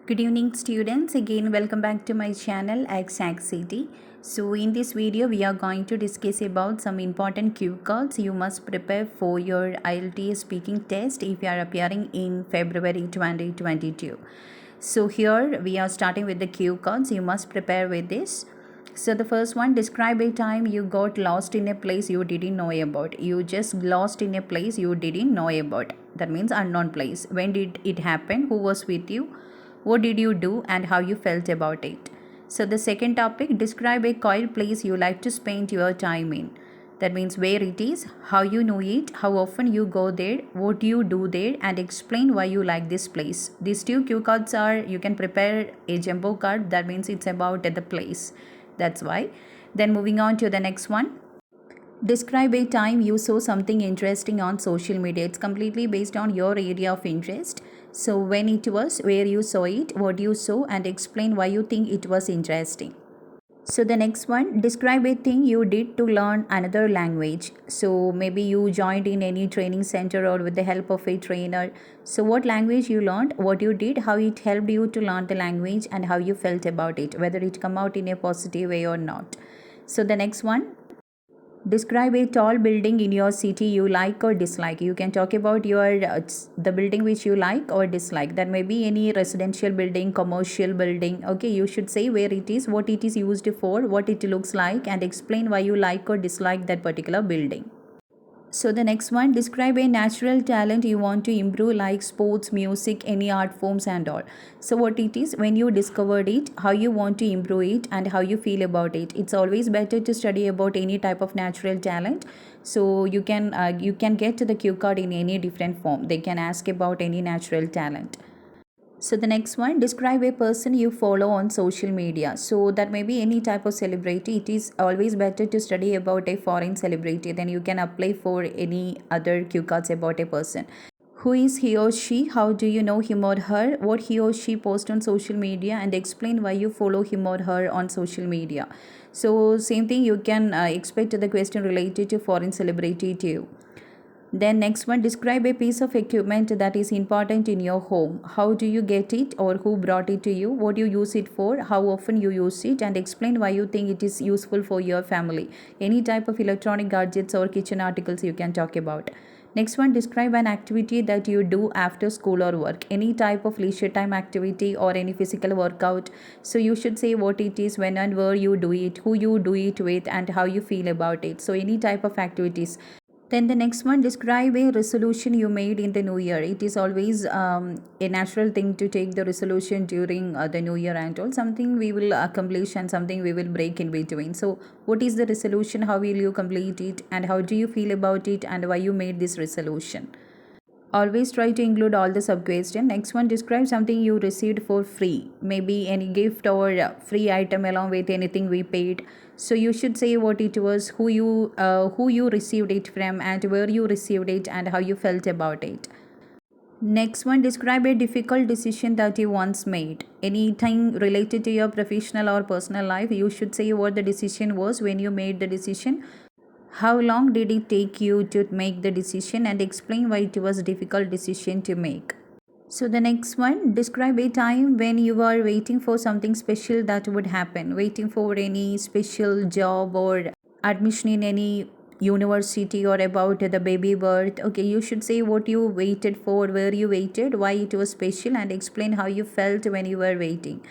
Good evening students, again welcome back to my channel Ach'z. So in this video we are going to discuss about some important cue cards you must prepare for your Ielts speaking test if you are appearing in February 2022. So here we are starting with the cue cards you must prepare with this. So the first one, describe a time you got lost in a place you didn't know about. You just lost in a place you didn't know about. That means unknown place. When did it happen? Who was with you? What did you do and how you felt about it? So the second topic, describe a Coil place you like to spend your time in. That means where it is, how you know it, how often you go there, what you do there, and explain why you like this place. These two cue cards are, you can prepare a jumbo card, that means it's about the place. That's why. Then moving on to the next one. Describe a time you saw something interesting on social media. It's completely based on your area of interest. So when it was, where you saw it, what you saw, and explain why you think it was interesting. So the next one, describe a thing you did to learn another language. So maybe you joined in any training center or with the help of a trainer. So what language you learned, what you did, how it helped you to learn the language, and how you felt about it, whether it come out in a positive way or not. So the next one, describe a tall building in your city you like or dislike. You can talk about the building which you like or dislike. That may be any residential building, commercial building. Okay, you should say where it is, what it is used for, what it looks like, and explain why you like or dislike that particular building. So the next one, describe a natural talent you want to improve like sports, music, any art forms and all. So what it is, when you discovered it, how you want to improve it, and how you feel about it. It's always better to study about any type of natural talent. So you can get to the cue card in any different form. They can ask about any natural talent. So the next one, describe a person you follow on social media. So that may be any type of celebrity. It is always better to study about a foreign celebrity. Then you can apply for any other cue cards about a person. Who is he or she? How do you know him or her? What he or she posts on social media, and explain why you follow him or her on social media. So same thing, you can expect the question related to foreign celebrity too. Then next one, describe a piece of equipment that is important in your home. How do you get it or who brought it to you? What you use it for? How often you use it? And explain why you think it is useful for your family. Any type of electronic gadgets or kitchen articles you can talk about. Next one, describe an activity that you do after school or work. Any type of leisure time activity or any physical workout. So you should say what it is, when and where you do it, who you do it with, and how you feel about it. So any type of activities. Then the next one, describe a resolution you made in the new year. It is always a natural thing to take the resolution during the new year and all. Something we will accomplish and something we will break in between. So what is the resolution? How will you complete it? And how do you feel about it? And why you made this resolution? Always try to include all the sub question. Next one, describe something you received for free. Maybe any gift or free item along with anything we paid. So you should say what it was, who you received it from, and where you received it, and how you felt about it. Next one, describe a difficult decision that you once made. Anything related to your professional or personal life, you should say what the decision was, when you made the decision, how long did it take you to make the decision, and explain why it was a difficult decision to make. So the next one, describe a time when you are waiting for something special that would happen, waiting for any special job or admission in any university or about the baby birth. Okay, you should say what you waited for, where you waited, why it was special, and explain how you felt when you were waiting.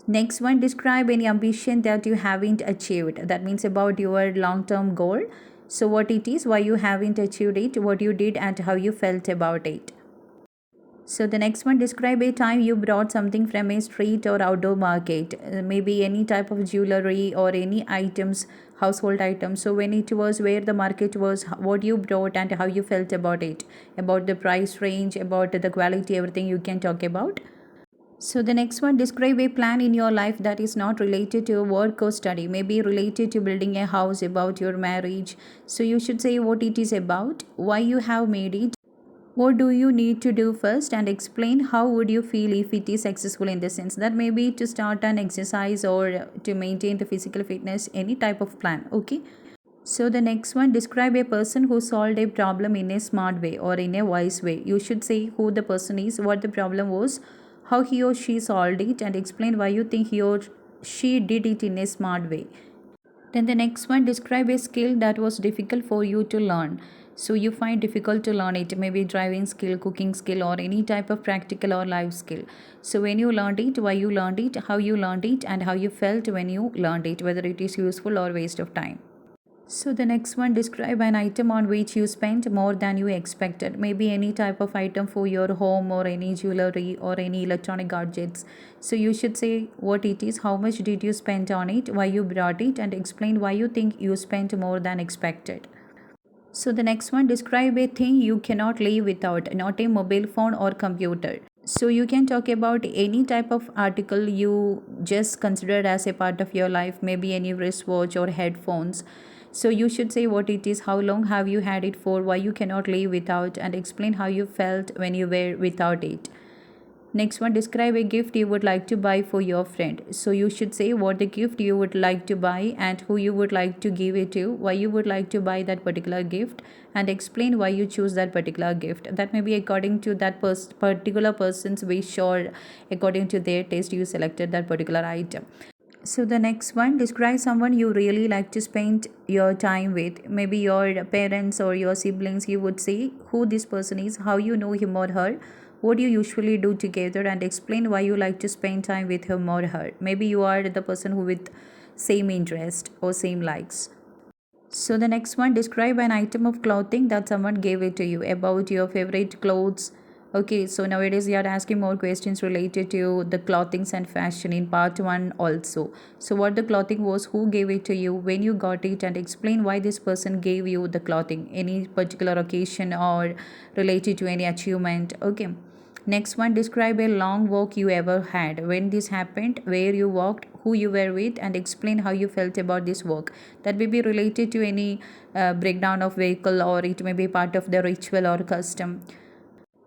Next one, describe any ambition that you haven't achieved. That means about your long-term goal. So what it is, why you haven't achieved it, what you did, and how you felt about it. So the next one, describe a time you brought something from a street or outdoor market. Maybe any type of jewelry or any items, household items. So when it was, where the market was, what you brought, and how you felt about it. About the price range, about the quality, everything you can talk about. So the next one, describe a plan in your life that is not related to work or study, maybe related to building a house, about your marriage. So you should say what it is about, why you have made it, what do you need to do first, and explain how would you feel if it is successful in the sense that maybe to start an exercise or to maintain the physical fitness, any type of plan. Okay. So the next one, describe a person who solved a problem in a smart way or in a wise way. You should say who the person is, what the problem was, how he or she solved it, and explain why you think he or she did it in a smart way. Then the next one, describe a skill that was difficult for you to learn. So you find difficult to learn it, maybe driving skill, cooking skill, or any type of practical or life skill. So when you learned it, why you learned it, how you learned it, and how you felt when you learned it, whether it is useful or waste of time. So the next one, describe an item on which you spent more than you expected. Maybe any type of item for your home or any jewelry or any electronic gadgets. So you should say what it is, how much did you spend on it, why you brought it, and explain why you think you spent more than expected. So the next one, describe a thing you cannot live without, not a mobile phone or computer. So you can talk about any type of article you just considered as a part of your life, maybe any wristwatch or headphones. So you should say what it is, how long have you had it for, why you cannot live without, and explain how you felt when you were without it. Next one, describe a gift you would like to buy for your friend. So you should say what the gift you would like to buy and who you would like to give it to, why you would like to buy that particular gift, and explain why you choose that particular gift. That may be according to that particular person's wish, or according to their taste you selected that particular item. So the next one, describe someone you really like to spend your time with. Maybe your parents or your siblings. You would say who this person is, how you know him or her, what you usually do together, and explain why you like to spend time with him or her. Maybe you are the person who with same interest or same likes. So the next one, describe an item of clothing that someone gave it to you, about your favorite clothes. Okay, so nowadays we are asking more questions related to the clothings and fashion in part 1 also. So what the clothing was, who gave it to you, when you got it, and explain why this person gave you the clothing, any particular occasion or related to any achievement. Okay. Next one, describe a long walk you ever had. When this happened, where you walked, who you were with, and explain how you felt about this walk. That may be related to any breakdown of vehicle, or it may be part of the ritual or custom.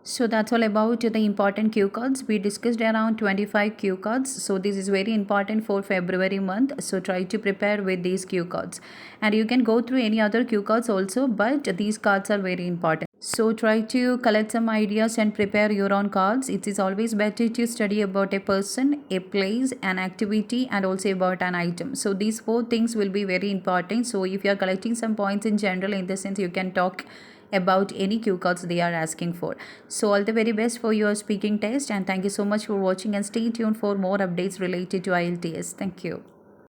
So that's all about the important cue cards. We discussed around 25 cue cards. So this is very important for February month. So try to prepare with these cue cards. And you can go through any other cue cards also, but these cards are very important. So try to collect some ideas and prepare your own cards. It is always better to study about a person, a place, an activity, and also about an item. So these 4 things will be very important. So if you are collecting some points in general, in the sense you can talk about any cue cards they are asking for. So all the very best for your speaking test, and thank you so much for watching, and stay tuned for more updates related to IELTS. Thank you.